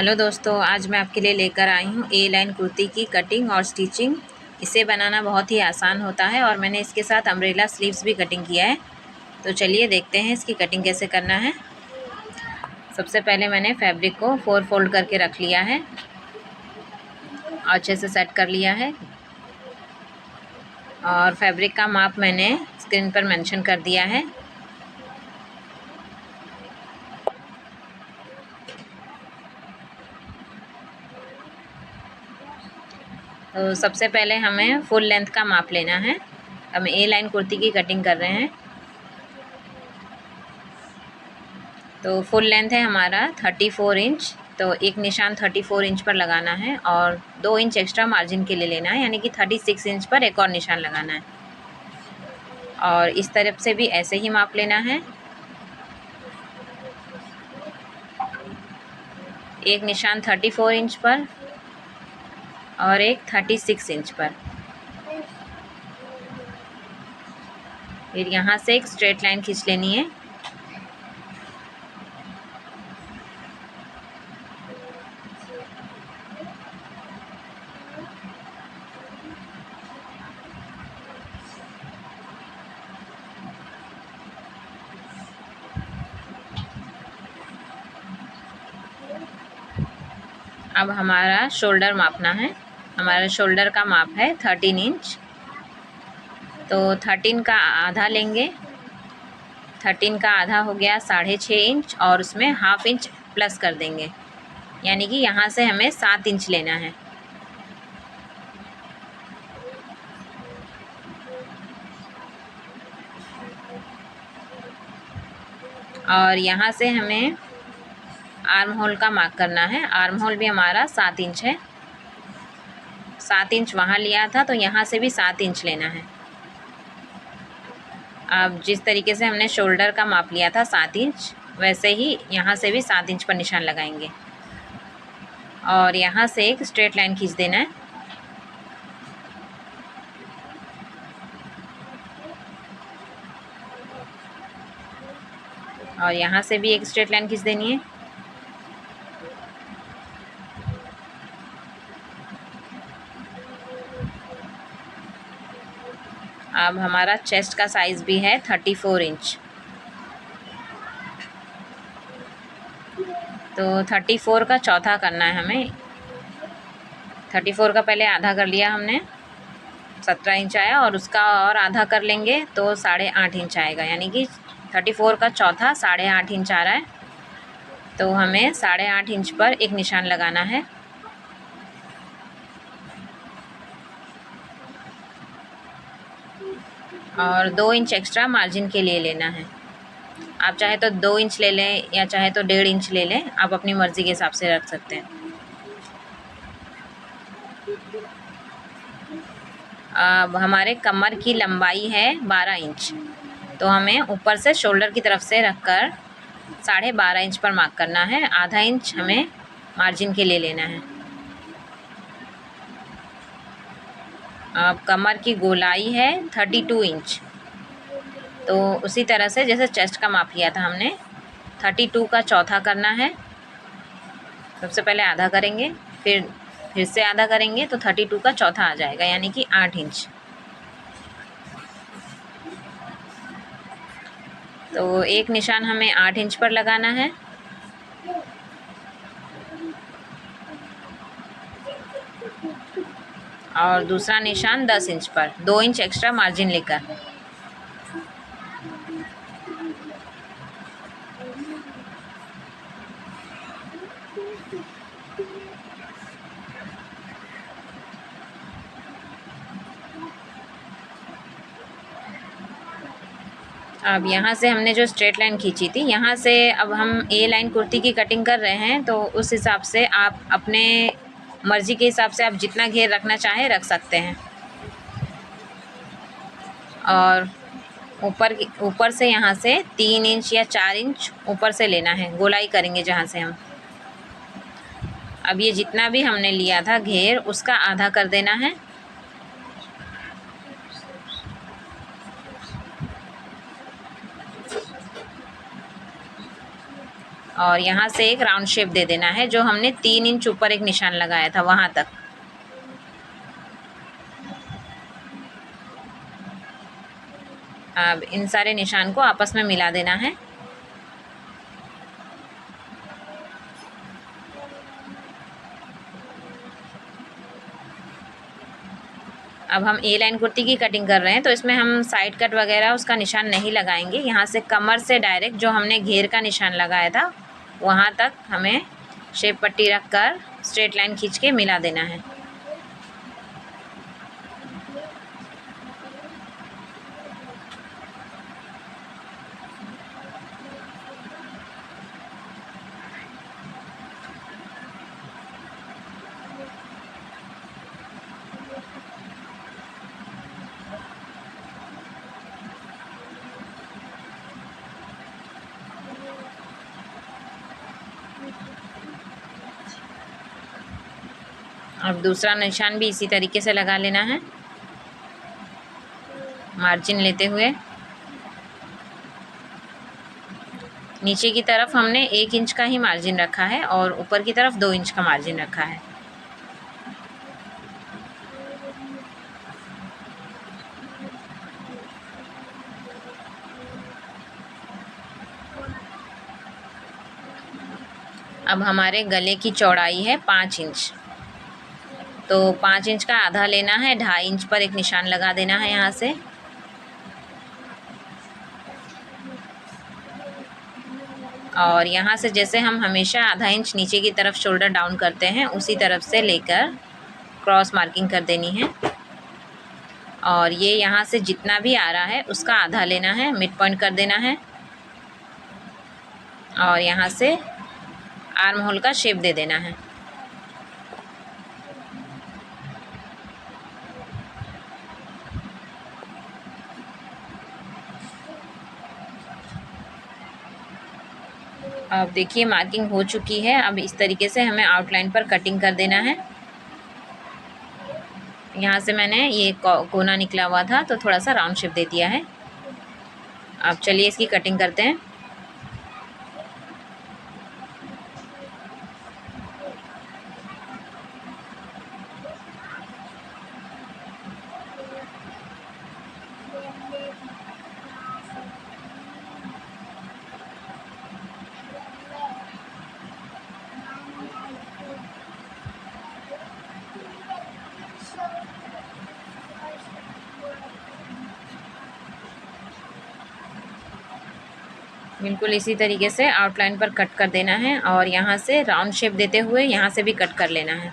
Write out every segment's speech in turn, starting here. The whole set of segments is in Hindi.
हेलो दोस्तों, आज मैं आपके लिए लेकर आई हूँ ए लाइन कुर्ती की कटिंग और स्टिचिंग। इसे बनाना बहुत ही आसान होता है और मैंने इसके साथ अम्ब्रेला स्लीव्स भी कटिंग किया है। तो चलिए देखते हैं इसकी कटिंग कैसे करना है। सबसे पहले मैंने फैब्रिक को 4 फोल्ड करके रख लिया है और अच्छे से सेट कर लिया है। और फैब्रिक का माप मैंने स्क्रीन पर मेंशन कर दिया है। तो सबसे पहले हमें फुल लेंथ का माप लेना है। हम ए लाइन कुर्ती की कटिंग कर रहे हैं। तो फुल लेंथ है हमारा 34 इंच। तो एक निशान 34 इंच पर लगाना है और 2 इंच एक्स्ट्रा मार्जिन के लिए लेना है, यानी कि 36 इंच पर एक और निशान लगाना है। और इस तरफ से भी ऐसे ही माप लेना है। एक निशान 34 इंच पर और एक 36 इंच पर। फिर यहाँ से एक स्ट्रेट लाइन खींच लेनी है। अब हमारा शोल्डर मापना है। हमारा शोल्डर का माप है 13 इंच। तो 13 का आधा लेंगे। 13 का आधा हो गया 6.5 इंच और उसमें हाफ इंच प्लस कर देंगे, यानी कि यहाँ से हमें 7 इंच लेना है। और यहाँ से हमें आर्म होल का मार्क करना है। आर्म होल भी हमारा 7 इंच है। 7 इंच वहाँ लिया था तो यहाँ से भी 7 इंच लेना है। अब जिस तरीके से हमने शोल्डर का माप लिया था 7 इंच, वैसे ही यहाँ से भी 7 इंच पर निशान लगाएंगे और यहाँ से एक स्ट्रेट लाइन खींच देना है। और यहाँ से भी एक स्ट्रेट लाइन खींच देनी है। अब हमारा चेस्ट का साइज़ भी है 34 इंच। तो 34 का चौथा करना है हमें। 34 का पहले आधा कर लिया हमने, 17 इंच आया, और उसका और आधा कर लेंगे तो 8.5 इंच आएगा, यानी कि 34 का चौथा 8.5 इंच आ रहा है। तो हमें 8.5 इंच पर एक निशान लगाना है। और 2 इंच एक्स्ट्रा मार्जिन के लिए लेना है। आप चाहे तो 2 इंच ले लें या चाहे तो 1.5 इंच ले लें, आप अपनी मर्ज़ी के हिसाब से रख सकते हैं। अब हमारे कमर की लंबाई है 12 इंच। तो हमें ऊपर से शोल्डर की तरफ से रखकर 12.5 इंच पर मार्क करना है। आधा इंच हमें मार्जिन के लिए लेना है। अब कमर की गोलाई है 32 इंच। तो उसी तरह से जैसे चेस्ट का माप लिया था हमने, 32 का चौथा करना है। सबसे पहले आधा करेंगे, फिर से आधा करेंगे तो 32 का चौथा आ जाएगा, यानी कि 8 इंच। तो एक निशान हमें 8 इंच पर लगाना है और दूसरा निशान 10 इंच पर, 2 इंच एक्स्ट्रा मार्जिन लेकर। अब यहाँ से हमने जो स्ट्रेट लाइन खींची थी, यहाँ से अब हम ए लाइन कुर्ती की कटिंग कर रहे हैं, तो उस हिसाब से आप अपने मर्ज़ी के हिसाब से आप जितना घेर रखना चाहें रख सकते हैं। और ऊपर से यहाँ से 3 इंच या 4 इंच ऊपर से लेना है, गोलाई करेंगे जहाँ से हम। अब ये जितना भी हमने लिया था घेर, उसका आधा कर देना है। और यहाँ से एक राउंड शेप दे देना है, जो हमने 3 इंच ऊपर एक निशान लगाया था वहाँ तक। अब इन सारे निशान को आपस में मिला देना है। अब हम ए लाइन कुर्ती की कटिंग कर रहे हैं, तो इसमें हम साइड कट वगैरह उसका निशान नहीं लगाएंगे। यहाँ से कमर से डायरेक्ट जो हमने घेर का निशान लगाया था वहाँ तक हमें शेप पट्टी रख कर स्ट्रेट लाइन खींच के मिला देना है। अब दूसरा निशान भी इसी तरीके से लगा लेना है, मार्जिन लेते हुए। नीचे की तरफ हमने 1 इंच का ही मार्जिन रखा है और ऊपर की तरफ 2 इंच का मार्जिन रखा है। अब हमारे गले की चौड़ाई है 5 इंच, तो 5 इंच का आधा लेना है, 2.5 इंच पर एक निशान लगा देना है यहाँ से। और यहाँ से जैसे हम हमेशा आधा इंच नीचे की तरफ शोल्डर डाउन करते हैं, उसी तरफ से लेकर क्रॉस मार्किंग कर देनी है। और ये यहाँ से जितना भी आ रहा है उसका आधा लेना है, मिड पॉइंट कर देना है और यहाँ से आर्म होल का शेप दे देना है। अब देखिए मार्किंग हो चुकी है। अब इस तरीके से हमें आउटलाइन पर कटिंग कर देना है। यहाँ से मैंने ये कोना निकला हुआ था तो थोड़ा सा राउंड शेप दे दिया है। अब चलिए इसकी कटिंग करते हैं। बिल्कुल इसी तरीके से आउटलाइन पर कट कर देना है और यहाँ से राउंड शेप देते हुए यहाँ से भी कट कर लेना है।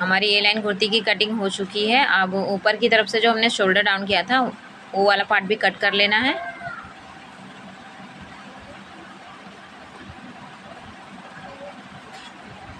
हमारी ए लाइन कुर्ती की कटिंग हो चुकी है। अब ऊपर की तरफ से जो हमने शोल्डर डाउन किया था वो वाला पार्ट भी कट कर लेना है।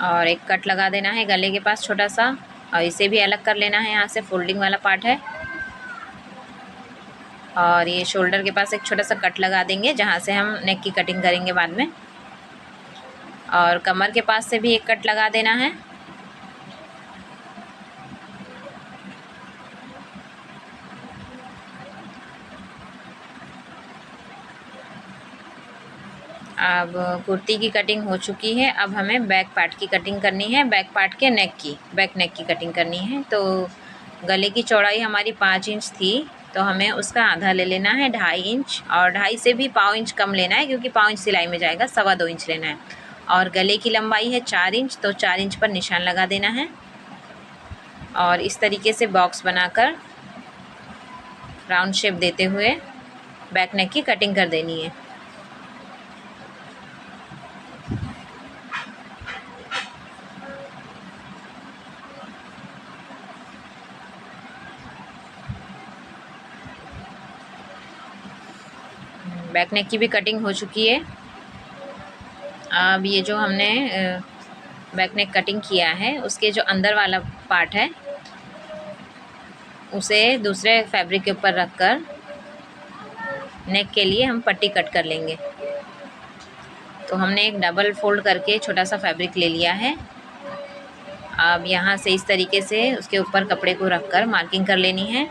और एक कट लगा देना है गले के पास छोटा सा, और इसे भी अलग कर लेना है। यहाँ से फोल्डिंग वाला पार्ट है और ये शोल्डर के पास एक छोटा सा कट लगा देंगे जहाँ से हम नेक की कटिंग करेंगे बाद में। और कमर के पास से भी एक कट लगा देना है। अब कुर्ती की कटिंग हो चुकी है। अब हमें बैक पार्ट की कटिंग करनी है, बैक पार्ट के नेक की, बैक नेक की कटिंग करनी है। तो गले की चौड़ाई हमारी 5 इंच थी, तो हमें उसका आधा ले लेना है 2.5 इंच, और 2.5 से भी पाव इंच कम लेना है क्योंकि पाव इंच सिलाई में जाएगा, 2.25 इंच लेना है। और गले की लंबाई है 4 इंच, तो 4 इंच पर निशान लगा देना है और इस तरीके से बॉक्स बनाकर राउंड शेप देते हुए बैक नेक की कटिंग कर देनी है। बैक नेक की भी कटिंग हो चुकी है। अब ये जो हमने बैक नेक कटिंग किया है उसके जो अंदर वाला पार्ट है उसे दूसरे फैब्रिक के ऊपर रखकर नेक के लिए हम पट्टी कट कर लेंगे। तो हमने एक डबल फोल्ड करके छोटा सा फैब्रिक ले लिया है। अब यहाँ से इस तरीके से उसके ऊपर कपड़े को रखकर मार्किंग कर लेनी है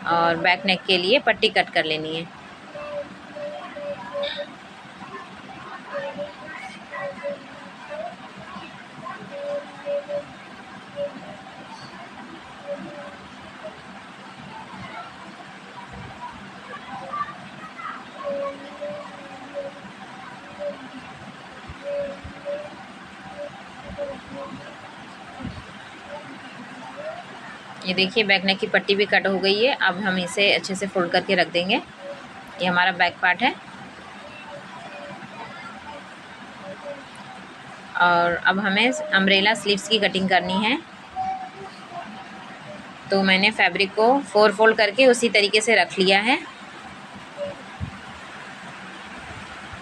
और बैक नेक के लिए पट्टी कट कर लेनी है। ये देखिए बैक नेक की पट्टी भी कट हो गई है। अब हम इसे अच्छे से फोल्ड करके रख देंगे। ये हमारा बैक पार्ट है। और अब हमें अम्ब्रेला स्लीव्स की कटिंग करनी है। तो मैंने फैब्रिक को 4 फोल्ड करके उसी तरीके से रख लिया है।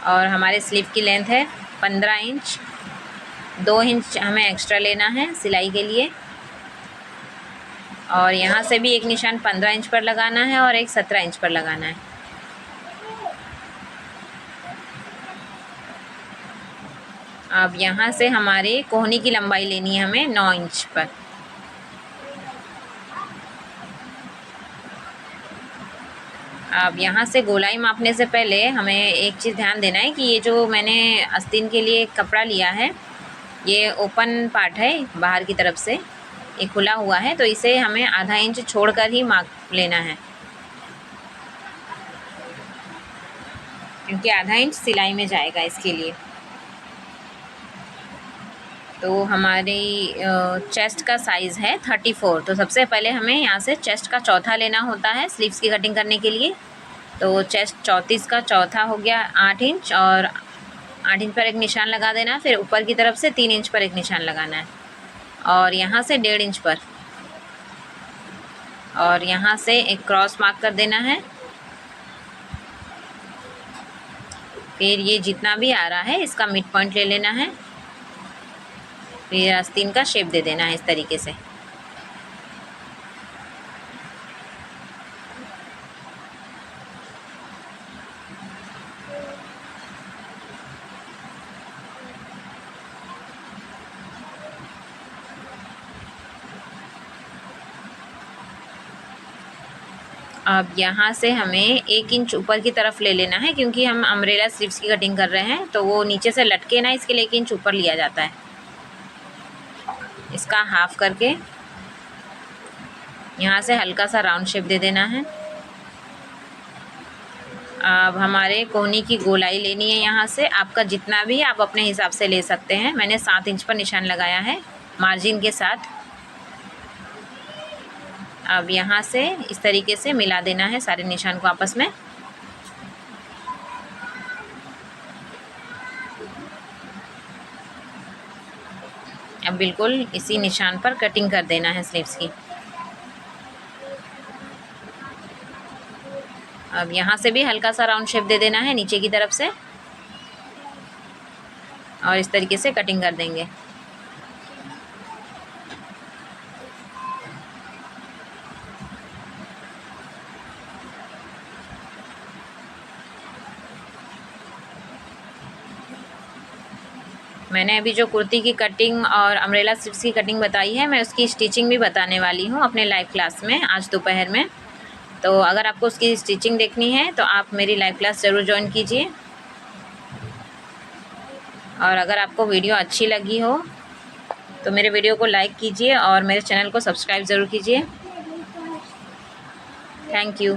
और हमारे स्लीव की लेंथ है 15 इंच। 2 इंच हमें एक्स्ट्रा लेना है सिलाई के लिए। और यहाँ से भी एक निशान 15 इंच पर लगाना है और एक 17 इंच पर लगाना है। अब यहाँ से हमारे कोहनी की लंबाई लेनी है हमें 9 इंच पर। अब यहाँ से गोलाई मापने से पहले हमें एक चीज़ ध्यान देना है कि ये जो मैंने आस्तीन के लिए कपड़ा लिया है, ये ओपन पार्ट है, बाहर की तरफ से ये खुला हुआ है। तो इसे हमें आधा इंच छोड़कर ही माप लेना है, क्योंकि आधा इंच सिलाई में जाएगा इसके लिए। तो हमारी चेस्ट का साइज़ है 34। तो सबसे पहले हमें यहाँ से चेस्ट का चौथा लेना होता है स्लीव्स की कटिंग करने के लिए। तो चेस्ट 34 का चौथा हो गया 8 इंच। और 8 इंच पर एक निशान लगा देना। फिर ऊपर की तरफ से 3 इंच पर एक निशान लगाना है और यहाँ से 1.5 इंच पर, और यहाँ से एक क्रॉस मार्क कर देना है। फिर ये जितना भी आ रहा है इसका मिड पॉइंट ले लेना है। फिर आस्तीन का शेप दे देना है इस तरीके से। अब यहाँ से हमें 1 इंच ऊपर की तरफ ले लेना है, क्योंकि हम अम्ब्रेला स्लीव्स की कटिंग कर रहे हैं तो वो नीचे से लटके ना, इसके लिए 1 इंच ऊपर लिया जाता है। इसका हाफ करके यहाँ से हल्का सा राउंड शेप दे देना है। अब हमारे कोहनी की गोलाई लेनी है। यहाँ से आपका जितना भी आप अपने हिसाब से ले सकते हैं। मैंने 7 इंच पर निशान लगाया है मार्जिन के साथ। अब यहाँ से इस तरीके से मिला देना है सारे निशान को आपस में। अब बिल्कुल इसी निशान पर कटिंग कर देना है स्लीव्स की। अब यहाँ से भी हल्का सा राउंड शेप दे देना है नीचे की तरफ से और इस तरीके से कटिंग कर देंगे। मैंने अभी जो कुर्ती की कटिंग और अम्ब्रेला स्लीव्स की कटिंग बताई है, मैं उसकी स्टिचिंग भी बताने वाली हूँ अपने लाइव क्लास में आज दोपहर में। तो अगर आपको उसकी स्टिचिंग देखनी है तो आप मेरी लाइव क्लास ज़रूर ज्वाइन कीजिए। और अगर आपको वीडियो अच्छी लगी हो तो मेरे वीडियो को लाइक कीजिए और मेरे चैनल को सब्सक्राइब ज़रूर कीजिए। Thank you.